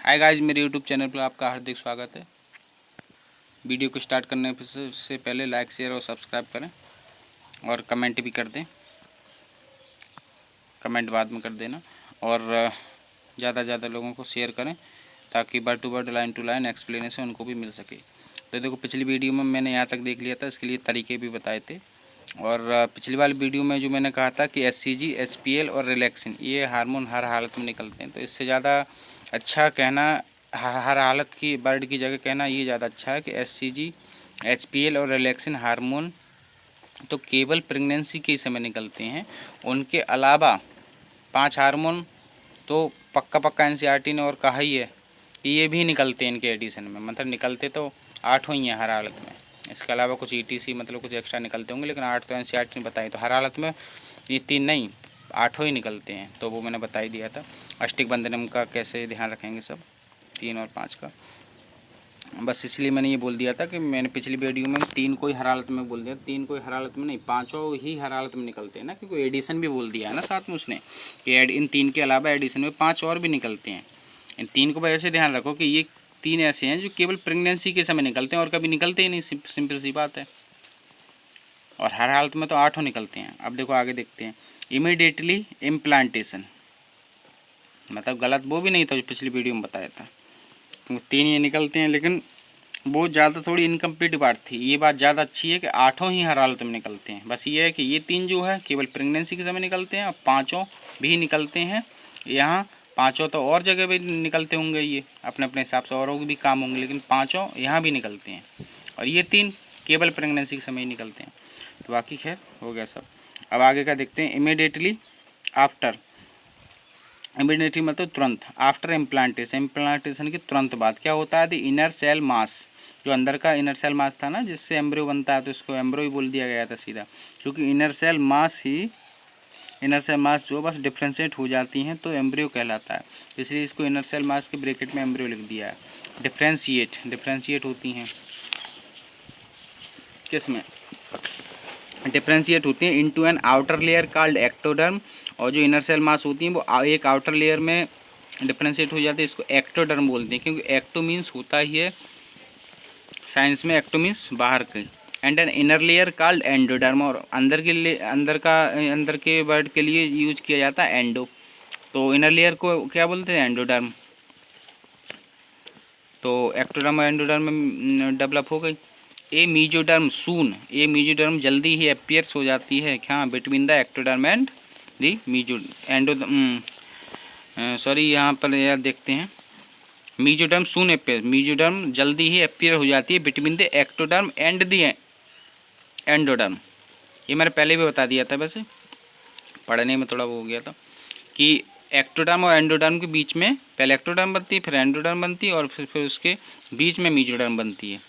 Hi guys, मेरे YouTube channel पर आपका हार्दिक स्वागत है। वीडियो को स्टार्ट करने से पहले लाइक, शेयर और सब्सक्राइब करें और कमेंट भी कर दें। कमेंट बाद में कर देना और ज़्यादा से ज़्यादा लोगों को शेयर करें ताकि word to word, line to line explanation उनको भी मिल सके। तो देखो, पिछली वीडियो में मैंने यहाँ तक देख लिया था, इसके लिए तरीके भी बताए थे। और पिछली वाली वीडियो में जो मैंने कहा था कि HCG, HPL और रिलैक्सिन ये हार्मोन हर हालत में निकलते हैं, तो इससे ज़्यादा अच्छा कहना हर हालत की वर्ड की जगह कहना ये ज़्यादा अच्छा है कि HCG, HPL और रिलैक्सिन हार्मोन तो केवल प्रेगनेंसी के समय निकलते हैं। उनके अलावा 5 हार्मोन तो पक्का NCERT ने और कहा ही है कि ये भी निकलते हैं इनके एडिशन में। मतलब निकलते तो 8 ही हैं हर हालत में। इसके अलावा कुछ ETC मतलब कुछ एक्स्ट्रा निकलते होंगे, लेकिन 8 तो NCERT ने बताई। तो हर हालत में ये 3 नहीं 8 ही निकलते हैं, तो वो मैंने बता ही दिया था। अष्टबंधनम का कैसे ध्यान रखेंगे, सब 3 और 5 का। बस इसलिए मैंने ये बोल दिया था कि मैंने पिछली वीडियो में 3 को ही हर हालत में बोल दिया। 3 को ही हर हालत में नहीं, 5 ही हर हालत में निकलते हैं ना, क्योंकि एडिशन भी बोल दिया है ना साथ में उसने कि इन 3 के अलावा एडिशन में 5 और भी निकलते हैं। इन 3 को बस ऐसे ध्यान रखो कि ये 3 ऐसे हैं जो केवल प्रेगनेंसी के समय निकलते हैं और कभी निकलते ही नहीं। सिंपल सी बात है। और हर हालत में तो 8 निकलते हैं। अब देखो आगे देखते हैं। इमीडिएटली इम्प्लांटेशन, मतलब गलत वो भी नहीं था जो पिछली वीडियो में बताया था, क्योंकि 3 ये निकलते हैं, लेकिन वो ज़्यादा थोड़ी इनकम्प्लीट बात थी। ये बात ज़्यादा अच्छी है कि 8 ही हर हालत में निकलते हैं। बस ये है कि ये 3 जो है केवल प्रेगनेंसी के समय निकलते हैं और 5 भी निकलते हैं। यहाँ 5 तो और जगह भी निकलते होंगे, ये अपने अपने हिसाब से औरों भी काम होंगे, लेकिन 5 यहाँ भी निकलते हैं। और ये 3 केवल प्रेगनेंसी के समय ही निकलते हैं। तो बाकी खैर हो गया सब। अब आगे का देखते हैं। इमीडिएटली आफ्टर, इमीडिएटली मतलब तुरंत, आफ्टर इम्प्लांटेशन के तुरंत बाद क्या होता है? द इनर सेल मास, जो अंदर का इनर सेल मास था ना जिससे एम्ब्रियो बनता है, तो इसको एम्ब्रियो ही बोल दिया गया था सीधा, क्योंकि इनर सेल मास जो बस डिफ्रेंशिएट हो जाती हैं तो एम्ब्रियो कहलाता है। इसलिए इसको इनर सेल मास के ब्रैकेट में एम्ब्रियो लिख दिया है। डिफ्रेंशिएट होती हैं किस में? डिफ्रेंशिएट होती हैं into an outer layer called ectoderm. और जो इनर सेल मास होती हैं वो एक आउटर लेयर में डिफ्रेंशिएट हो जाती है, इसको एक्टोडर्म बोलते हैं, क्योंकि एक्टो मीन्स होता ही है साइंस में, एक्टो मीन्स बाहर की। And an inner layer called endoderm, और अंदर के वर्ड के लिए यूज किया जाता है एंडो। तो इनर लेयर को क्या बोलते हैं? एंडोडर्म। तो एक्टोडर्म और एंडोडर्म में डेवलप हो गई। ए मीजोडर्म जल्दी ही अपीयर्स हो जाती है क्या? Between the ectoderm and the यहाँ पर यार देखते हैं। मीजोडर्म सून अपीयर, मीजोडर्म जल्दी ही अपीयर हो जाती है between the ectoderm and the endoderm. ये मैंने पहले भी बता दिया था, वैसे पढ़ने में थोड़ा वो हो गया था कि एक्टोडर्म और एंडोडर्म के बीच में पहले एक्टोडर्म बनती है, फिर एंडोडर्म बनती है, और फिर उसके बीच में मीजोडर्म बनती है।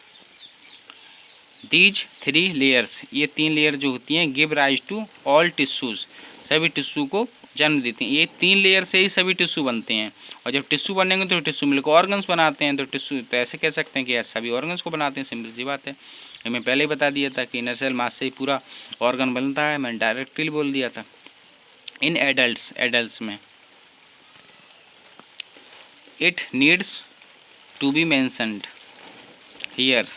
दीज 3 लेयर्स, ये 3 लेयर जो होती हैं, give rise to all tissues, सभी टिश्यू को जन्म देती हैं। ये 3 लेयर से ही सभी टिश्यू बनते हैं, और जब टिश्यू बनेंगे तो टिश्यू मिलकर ऑर्गन्स बनाते हैं। तो टिश्यू तो ऐसे कह सकते हैं कि सभी ऑर्गन्स को बनाते हैं। सिंपल सी बात है। ये मैं पहले ही बता दिया था कि इनर सेल मास से ही पूरा ऑर्गन बनता है, मैंने डायरेक्टली बोल दिया था। इन एडल्ट्स में it needs to be mentioned here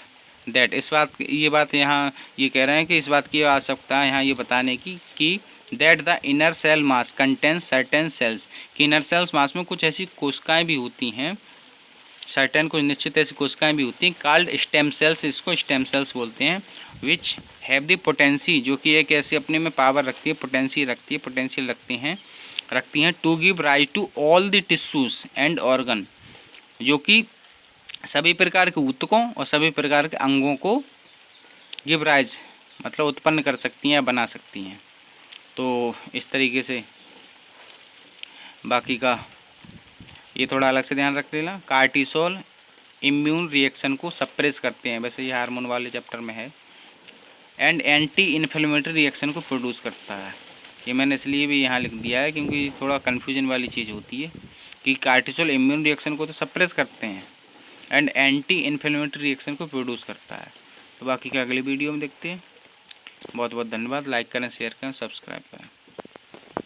that, ये बात यहाँ ये कह रहे हैं कि इस बात की आवश्यकता है यहाँ ये बताने की कि that the inner cell mass contains certain cells, कि इनर सेल्स मास में कुछ ऐसी कोशिकाएं भी होती हैं, सर्टेन कुछ निश्चित ऐसी कोशिकाएं भी होती हैं, कॉल्ड स्टेम सेल्स, इसको स्टेम सेल्स बोलते हैं, विच हैव द पोटेंसी, जो कि एक ऐसी अपने में पावर रखती है, पोटेंशियल रखती हैं to give rise to all the tissues and organ, जो कि सभी प्रकार के ऊतकों और सभी प्रकार के अंगों को गिव राइज मतलब उत्पन्न कर सकती हैं या बना सकती हैं। तो इस तरीके से बाकी का ये थोड़ा अलग से ध्यान रख लेना। कार्टिसोल इम्यून रिएक्शन को सप्रेस करते हैं, वैसे ये हार्मोन वाले चैप्टर में है। एंड एंटी इन्फ्लेमेटरी रिएक्शन को प्रोड्यूस करता है। ये मैंने इसलिए भी यहाँ लिख दिया है क्योंकि थोड़ा कन्फ्यूजन वाली चीज़ होती है कि कार्टिसोल इम्यून रिएक्शन को तो सप्रेस करते हैं एंड एंटी इन्फ्लेमेटरी रिएक्शन को प्रोड्यूस करता है। तो बाकी का अगली वीडियो में देखते हैं। बहुत बहुत धन्यवाद। लाइक करें, शेयर करें, सब्सक्राइब करें।